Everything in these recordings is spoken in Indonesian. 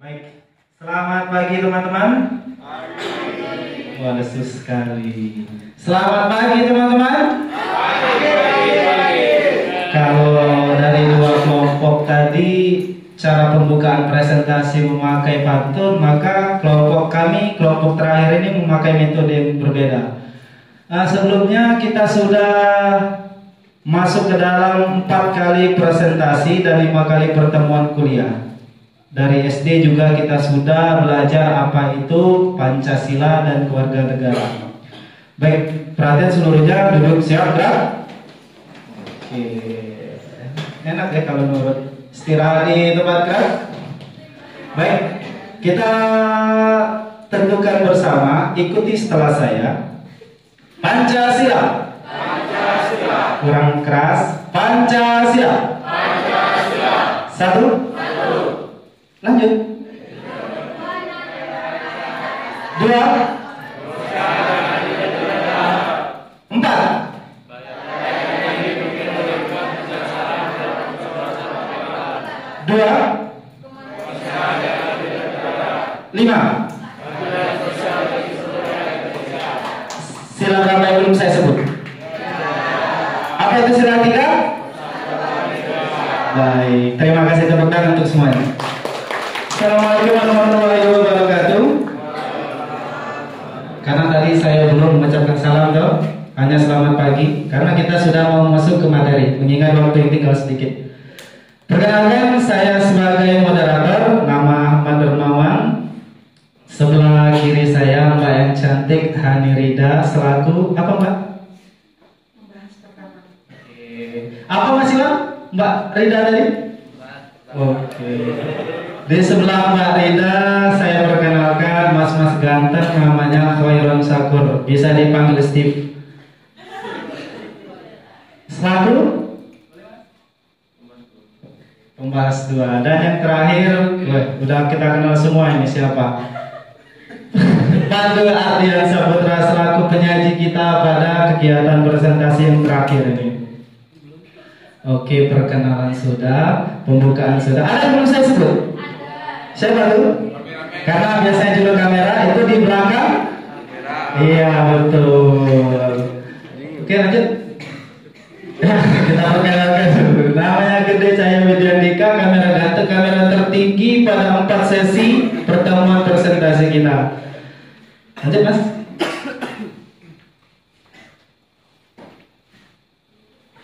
Baik, selamat pagi teman-teman. Wah, lesu sekali. Selamat pagi teman-teman. Kalau dari dua kelompok tadi cara pembukaan presentasi memakai pantun, maka kelompok kami, kelompok terakhir ini memakai metode yang berbeda. Sebelumnya kita sudah masuk ke dalam 4 kali presentasi dan 5 kali pertemuan kuliah. Dari SD juga kita sudah belajar apa itu Pancasila dan keluarga negara. Baik, perhatian seluruhnya, duduk siap, gerak. Oke, enak ya kalau nurut. Istirahat di tempat gerak. Baik, kita tentukan bersama, ikuti setelah saya. Pancasila. Pancasila. Kurang keras. Pancasila. Pancasila. Satu. Lanjut. 2. 4. 2. 5. Sila berapa yang belum saya sebut? Apa itu sila 3? Baik, terima kasih tepuk tangan untuk semuanya. Assalamualaikum warahmatullahi wabarakatuh. Karena tadi saya belum mengucapkan salam dong, hanya selamat pagi. Karena kita sudah mau masuk ke materi, mengingat waktu yang tinggal sedikit. Perkenalkan, saya sebagai moderator, nama Ahmad Dermawan. Sebelah kiri saya Mbak yang cantik Hani Rida selaku apa Mbak? Apa masih Mbak Rida tadi? Oke. Di sebelah Mbak Rida saya perkenalkan mas-mas ganteng namanya Khairun Sakur, bisa dipanggil Steve. Selaku pembahas 2. Dan yang terakhir, udah kita kenal semua ini siapa? Pandu Ardian Saputra selaku penyaji kita pada kegiatan presentasi yang terakhir ini. Oke, perkenalan sudah, pembukaan sudah. Ada yang belum saya sebut? Siapa tuh? Karena biasanya juga kamera itu di belakang. Iya betul. Oke, lanjut. Kita perkenalkan dulu. Namanya Gede Cahaya Widyandika, kamera ganteng, kamera tertinggi pada 4 sesi pertemuan presentasi kita. Lanjut Mas.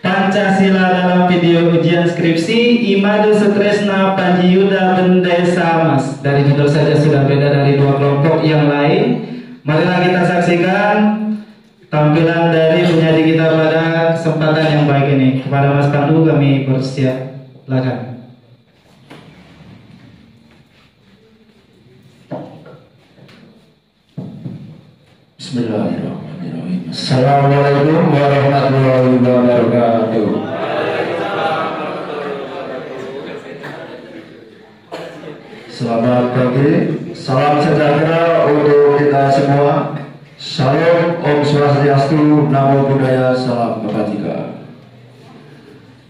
Pancasila dalam video ujian skripsi Imade Sutresna Panji Yuda Bendesa Mas. Dari judul saja sudah beda dari 2 kelompok yang lain. Marilah kita saksikan tampilan dari penyaji kita pada kesempatan yang baik ini. Kepada Mas Pandu kami bersiap. Silakan. Bismillahirrahmanirrahim. Assalamualaikum warahmatullahi wabarakatuh. Selamat pagi, salam sejahtera untuk kita semua. Salam Om Swastiastu, Namo Buddhaya, salam kebajikan.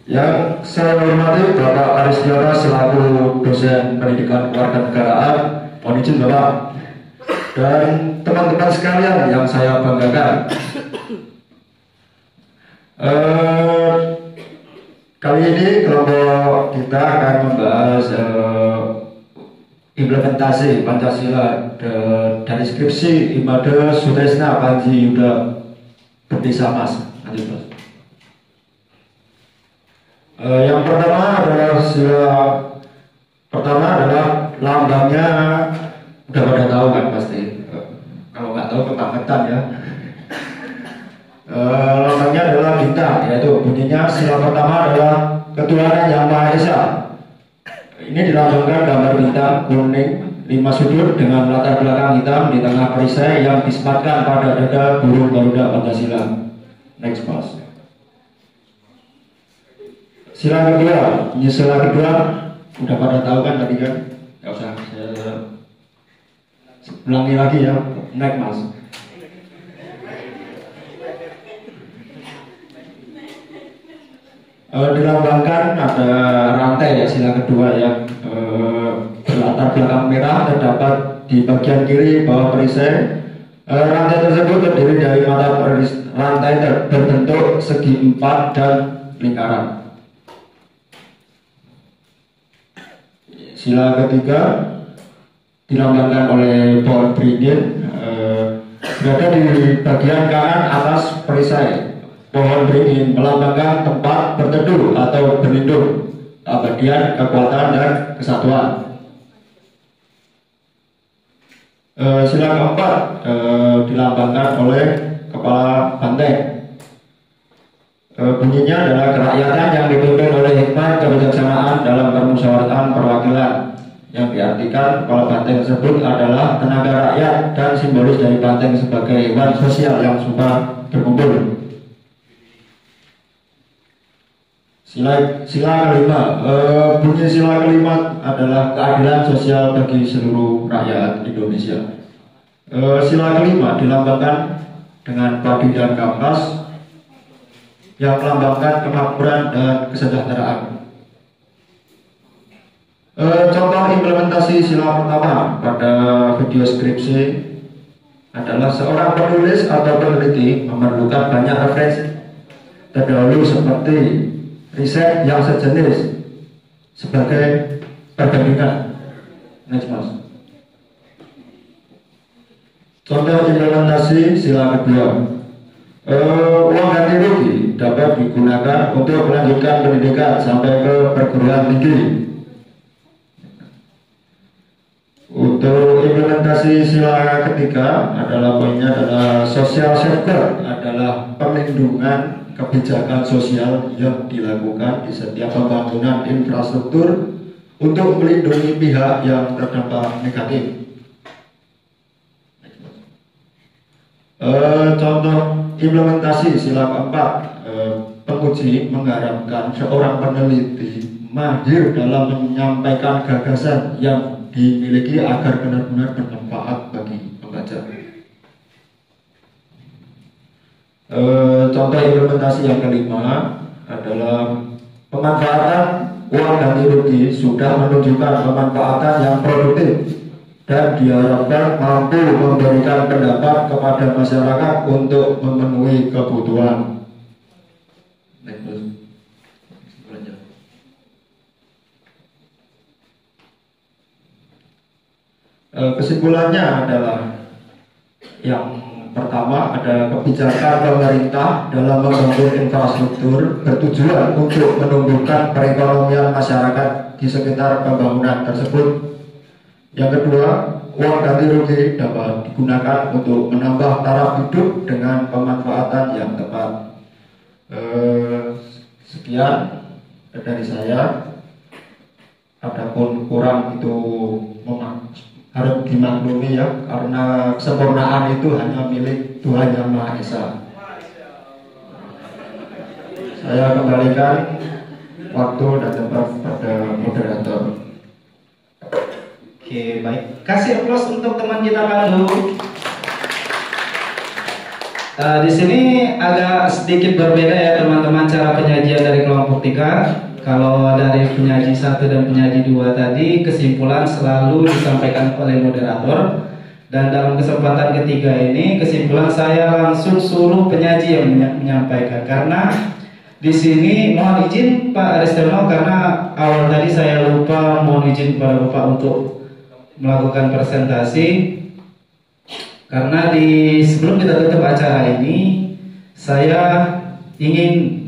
Yang saya hormati Bapak Aris Diana selaku dosen pendidikan kewarganegaraan. Mohon izin Bapak. Dan teman-teman sekalian yang saya banggakan, kali ini kelompok kita akan membahas implementasi Pancasila dari skripsi Imade Sutresna Panji Yuda Bendesa Mas. Yang pertama adalah lambangnya. Udah pada tahu kan pasti, kalau nggak tahu kebangetan ya. Lambangnya adalah bintang, yaitu bunyinya sila pertama adalah ketuhanan yang Maha Esa. Ini dilambangkan gambar bintang kuning 5 sudut dengan latar belakang hitam di tengah perisai yang disematkan pada dada burung Garuda Pancasila. Next Mas. Sila kedua udah pada tahu kan tadi kan? Nggak usah saya ulangi lagi ya. Next Mas. Dilambangkan ada rantai ya, sila kedua yang latar belakang merah terdapat di bagian kiri bawah perisai. Rantai tersebut terdiri dari mata rantai berbentuk segi 4 dan lingkaran. Sila ketiga dilambangkan oleh pohon beringin, berada di bagian kanan atas perisai. Pohon beringin melambangkan tempat berteduh atau berlindung, keabadian, kekuatan, dan kesatuan. Sila keempat dilambangkan oleh kepala banteng. Bunyinya adalah kerakyatan yang dipimpin oleh hikmat kebijaksanaan dalam permusyawaratan perwakilan, yang diartikan kepala banteng tersebut adalah tenaga rakyat dan simbolis dari banteng sebagai hewan sosial yang suka berkumpul. Sila kelima, bunyi sila kelima adalah keadilan sosial bagi seluruh rakyat Indonesia. Sila kelima dilambangkan dengan padi dan kapas yang melambangkan kemakmuran dan kesejahteraan. Contoh implementasi sila pertama pada video skripsi adalah seorang penulis atau peneliti memerlukan banyak referensi terdahulu seperti riset yang sejenis sebagai perbandingan. Next, Mas. Contoh implementasi sila kedua. Uang ganti rugi dapat digunakan untuk melanjutkan pendidikan sampai ke perguruan tinggi. Untuk implementasi sila ketiga adalah poinnya adalah social safeguard, adalah perlindungan kebijakan sosial yang dilakukan di setiap pembangunan infrastruktur untuk melindungi pihak yang terdampak negatif. Contoh implementasi sila keempat, penguji mengharapkan seorang peneliti mahir dalam menyampaikan gagasan yang dimiliki agar benar-benar bermanfaat bagi pembaca. Contoh implementasi yang kelima adalah pemanfaatan uang ganti rugi sudah menunjukkan pemanfaatan yang produktif dan diharapkan mampu memberikan pendapat kepada masyarakat untuk memenuhi kebutuhan. Kesimpulannya adalah yang pertama, ada kebijakan pemerintah dalam membangun infrastruktur bertujuan untuk menumbuhkan perekonomian masyarakat di sekitar pembangunan tersebut. Yang kedua, uang ganti rugi dapat digunakan untuk menambah taraf hidup dengan pemanfaatan yang tepat. Sekian dari saya. Adapun kurang itu harus dimaklumi ya, karena kesempurnaan itu hanya milik Tuhan Yang Maha Esa. Saya kembalikan waktu dan tempat pada moderator. Oke, baik. Kasih aplaus untuk teman kita Pandu. Di sini agak sedikit berbeda ya teman-teman cara penyajian dari kelompok 3. Kalau dari penyaji 1 dan penyaji 2 tadi, kesimpulan selalu disampaikan oleh moderator. Dan dalam kesempatan ketiga ini, kesimpulan saya langsung suruh penyaji yang menyampaikan. Karena di sini mohon izin Pak Aristono, karena awal tadi saya lupa, mohon izin kepada Bapak untuk melakukan presentasi. Karena sebelum kita tutup acara ini, saya ingin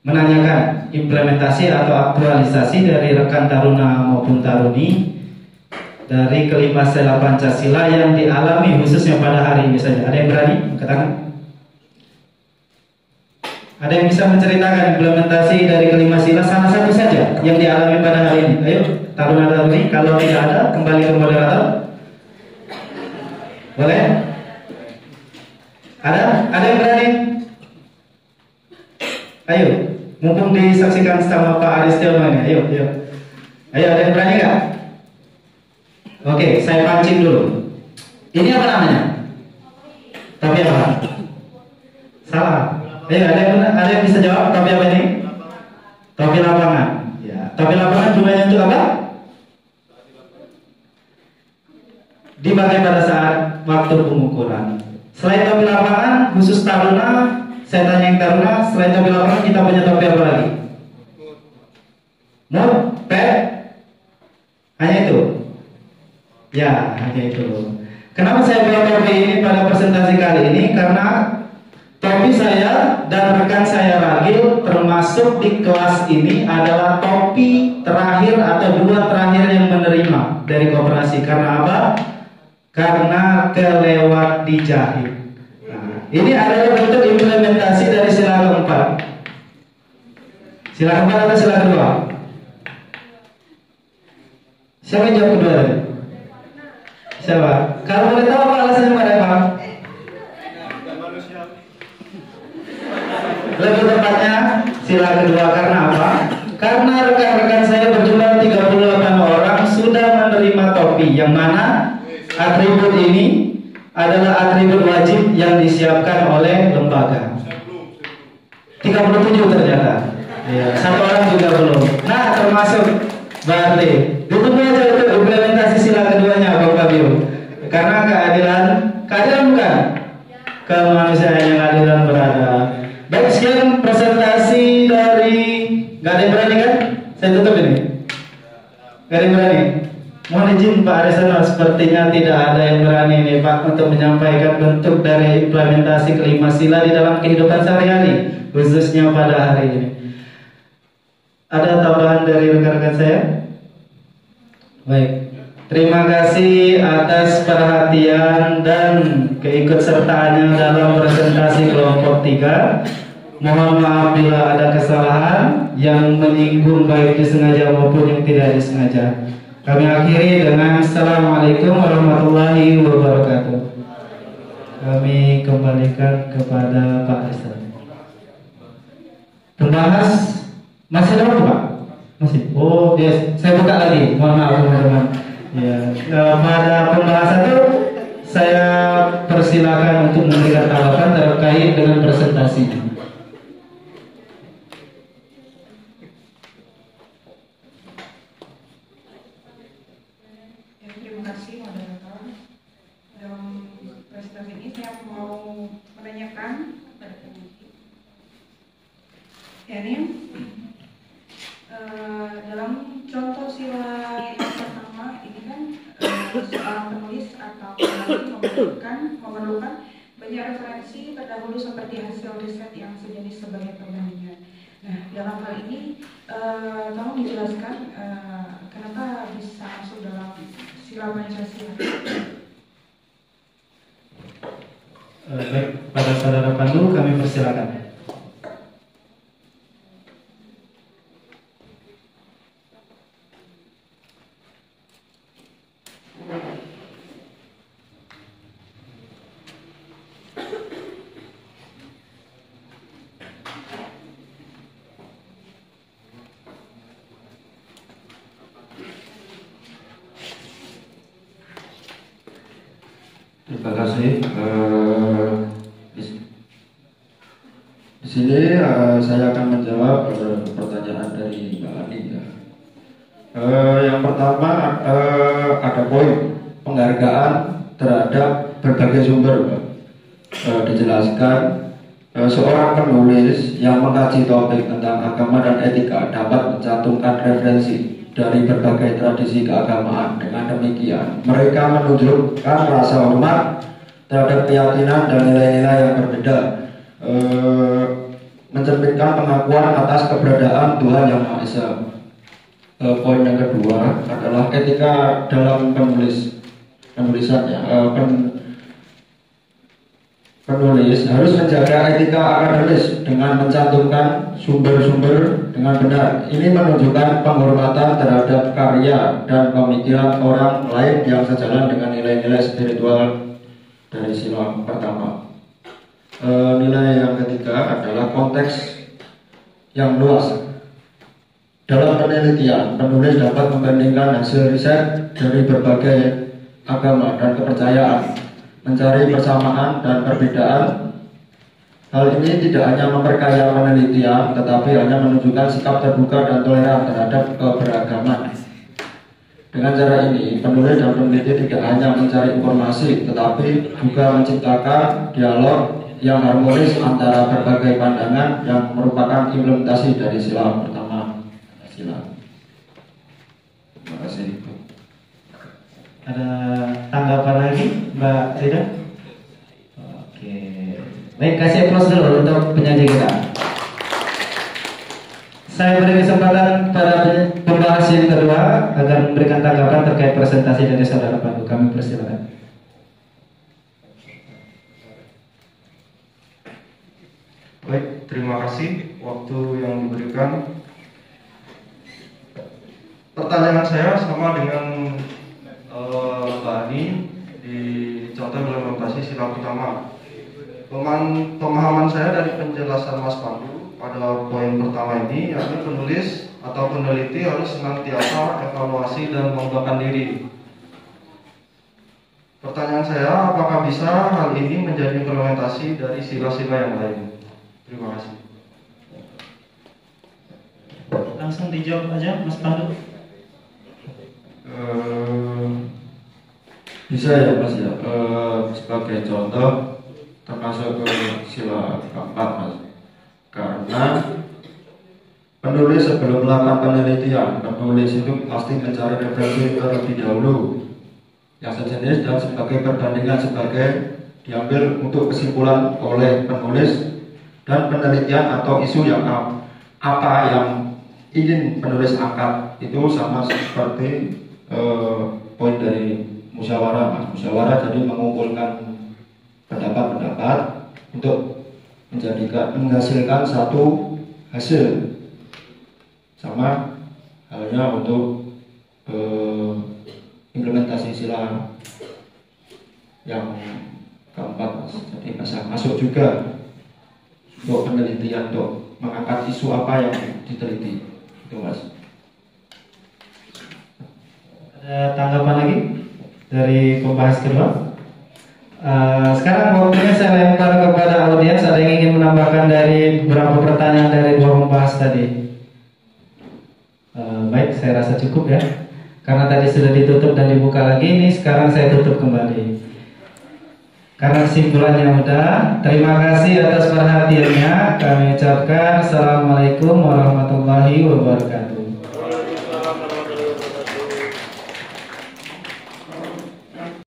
menanyakan implementasi atau aktualisasi dari rekan taruna maupun taruni dari kelima sila Pancasila yang dialami khususnya pada hari ini saja. Ada yang berani angkat tangan? Ada yang bisa menceritakan implementasi dari kelima sila salah satu saja yang dialami pada hari ini? Ayo, taruna-taruni. Kalau tidak ada, kembali ke moderator. Boleh? Ada yang berani? Ayo, mumpung disaksikan sama Pak Aristiono ini. Ayo. Ayo, ada yang berani nggak? Oke, saya pancing dulu. Ini apa namanya? Topi apa? Salah. Ayo, ada yang bisa jawab topi apa ini? Topi lapangan. Ya, topi lapangan gunanya untuk apa? dipakai pada saat waktu pemukulan. Selain topi lapangan khusus taruna, saya tanya yang taruna, selain topi lapangan kita punya topi apa lagi? Mut, pet, hanya itu. Ya, hanya itu. Kenapa saya bawa topi ini pada presentasi kali ini? Karena topi saya dan rekan saya Ragil termasuk di kelas ini adalah topi terakhir atau dua terakhir yang menerima dari koperasi. Karena apa? Karena kelewat dijahit. Nah, ini adalah bentuk implementasi dari sila keempat. Sila keempat atau sila kedua? Siapa yang jawab kedua tadi? Siapa? Kalau boleh tahu apa alasannya Pak Eva? Lebih tepatnya sila kedua, karena apa? Karena rekan-rekan saya berjumlah 38 orang sudah menerima topi, yang mana atribut ini adalah atribut wajib yang disiapkan oleh lembaga. 37 ternyata. Ya, satu orang juga belum. Nah, termasuk berarti ditunggu aja untuk implementasi sila keduanya, Bang Fabio. Karena keadilan bukan? Kemanusiaan yang adil dan beradab. Baik, sekian presentasi dari. Gak ada yang berani kan? Saya tutup ini. Gak ada yang berani. Mohon izin Pak Arisano, sepertinya tidak ada yang berani nih Pak untuk menyampaikan bentuk dari implementasi kelima sila di dalam kehidupan sehari-hari, khususnya pada hari ini. Ada tambahan dari rekan-rekan saya? Baik. Terima kasih atas perhatian dan keikutsertaannya dalam presentasi kelompok 3. Mohon maaf bila ada kesalahan yang menyinggung baik disengaja maupun yang tidak disengaja. Kami akhiri dengan Assalamualaikum warahmatullahi wabarakatuh. Kami kembalikan kepada Pak Rizal. Pembahas masih ada waktu Pak? Masih? Oh yes, saya buka lagi. Mohon maaf teman-teman. Ya, pada pembahasan itu saya persilakan untuk memberikan tanggapan terkait dengan presentasi. Terima kasih moderator. Dalam presentasi ini saya mau menanyakan kepada peneliti. Yani, dalam contoh sila yang pertama ini kan seorang penulis atau penulis memerlukan banyak referensi terdahulu seperti hasil riset yang sejenis sebagai perbandingan. Nah, dalam hal ini tolong dijelaskan kenapa bisa masuk dalam sila Pancasila. Baik, pada saudara Pandu kami persilakan. Terima kasih. Di sini saya akan menjawab pertanyaan dari Mbak Ani. Yang pertama ada poin penghargaan terhadap berbagai sumber. Dijelaskan seorang penulis yang mengkaji topik tentang agama dan etika dapat mencantumkan referensi dari berbagai tradisi keagamaan. Dengan demikian, mereka menunjukkan rasa hormat terhadap keyakinan dan nilai-nilai yang berbeda, mencerminkan pengakuan atas keberadaan Tuhan Yang Maha Esa. Poin yang kedua adalah etika dalam penulisannya. Penulis harus menjaga etika akademis dengan mencantumkan sumber-sumber dengan benar. Ini menunjukkan penghormatan terhadap karya dan pemikiran orang lain yang sejalan dengan nilai-nilai spiritual dari sila pertama. Nilai yang ketiga adalah konteks yang luas. Dalam penelitian, penulis dapat membandingkan hasil riset dari berbagai agama dan kepercayaan, mencari persamaan dan perbedaan. Hal ini tidak hanya memperkaya penelitian, tetapi hanya menunjukkan sikap terbuka dan toleran terhadap keberagaman. Dengan cara ini, penulis dan peneliti tidak hanya mencari informasi, tetapi juga menciptakan dialog yang harmonis antara berbagai pandangan yang merupakan implementasi dari sila pertama. Sila. Terima kasih. Ada tanggapan lagi, Mbak Rida? Oke. Baik, kasih aplaus dulu untuk penyaji kita. Saya beri kesempatan pada pembahas yang kedua agar memberikan tanggapan terkait presentasi dari Saudara Pandu. Kami persilakan. Baik, terima kasih waktu yang diberikan. Pertanyaan saya sama dengan Mbak Ani dicontoh implementasi sila pertama. Pemahaman saya dari penjelasan Mas Pandu pada poin pertama ini, yakni penulis atau peneliti harus senantiasa evaluasi dan mengembangkan diri. Pertanyaan saya, apakah bisa hal ini menjadi implementasi dari sila-sila yang lain? Terima kasih. Langsung dijawab aja, Mas Pandu. Bisa ya Mas ya. Sebagai contoh, termasuk ke sila keempat Mas. Karena penulis sebelum melakukan penelitian, penulis itu pasti mencari referensi terlebih dahulu yang sejenis dan sebagai perbandingan sebagai diambil untuk kesimpulan oleh penulis dan penelitian atau isu yang apa yang ingin penulis angkat itu sama seperti poin dari musyawarah Mas. Musyawarah jadi mengumpulkan pendapat-pendapat untuk menghasilkan satu hasil. Sama halnya untuk implementasi sila yang keempat Mas. Jadi masuk juga untuk penelitian, untuk mengangkat isu apa yang diteliti itu Mas. Ada tanggapan lagi dari pembahas kedua? Sekarang waktunya saya lempar kepada audiens. Ada yang ingin menambahkan dari beberapa pertanyaan dari dua pembahas tadi? Baik, saya rasa cukup ya. Karena tadi sudah ditutup dan dibuka lagi, ini sekarang saya tutup kembali. Karena kesimpulannya mudah. Terima kasih atas perhatiannya. Kami ucapkan Assalamualaikum warahmatullahi wabarakatuh.